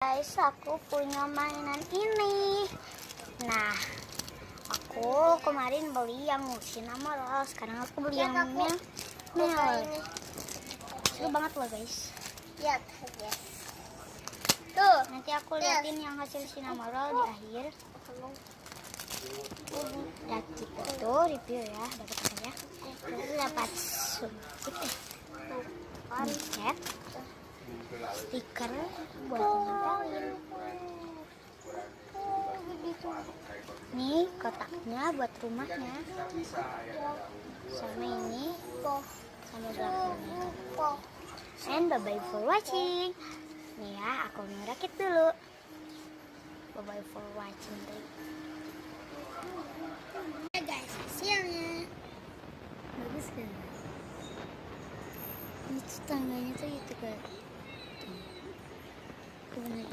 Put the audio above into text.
Guys, aku punya mainan ini. Nah, aku kemarin beli yang Cinnamoroll. Sekarang aku beli yang Mel. Seru banget loh guys. Lihat, tuh. Nanti aku liatin yang hasil Cinnamoroll di akhir. Dan kita tuh review ya, dapat ya. Terus dapat set, stiker buat nempelin. Nih kotaknya buat rumahnya, sama ini, sama belakangnya. And bye bye for watching. Nih ya, aku ngerakit dulu. Bye bye for watching. Ya guys, hasilnya Bagus kan? Ini tuh tangganya tuh itu kan. Tuh. Bener.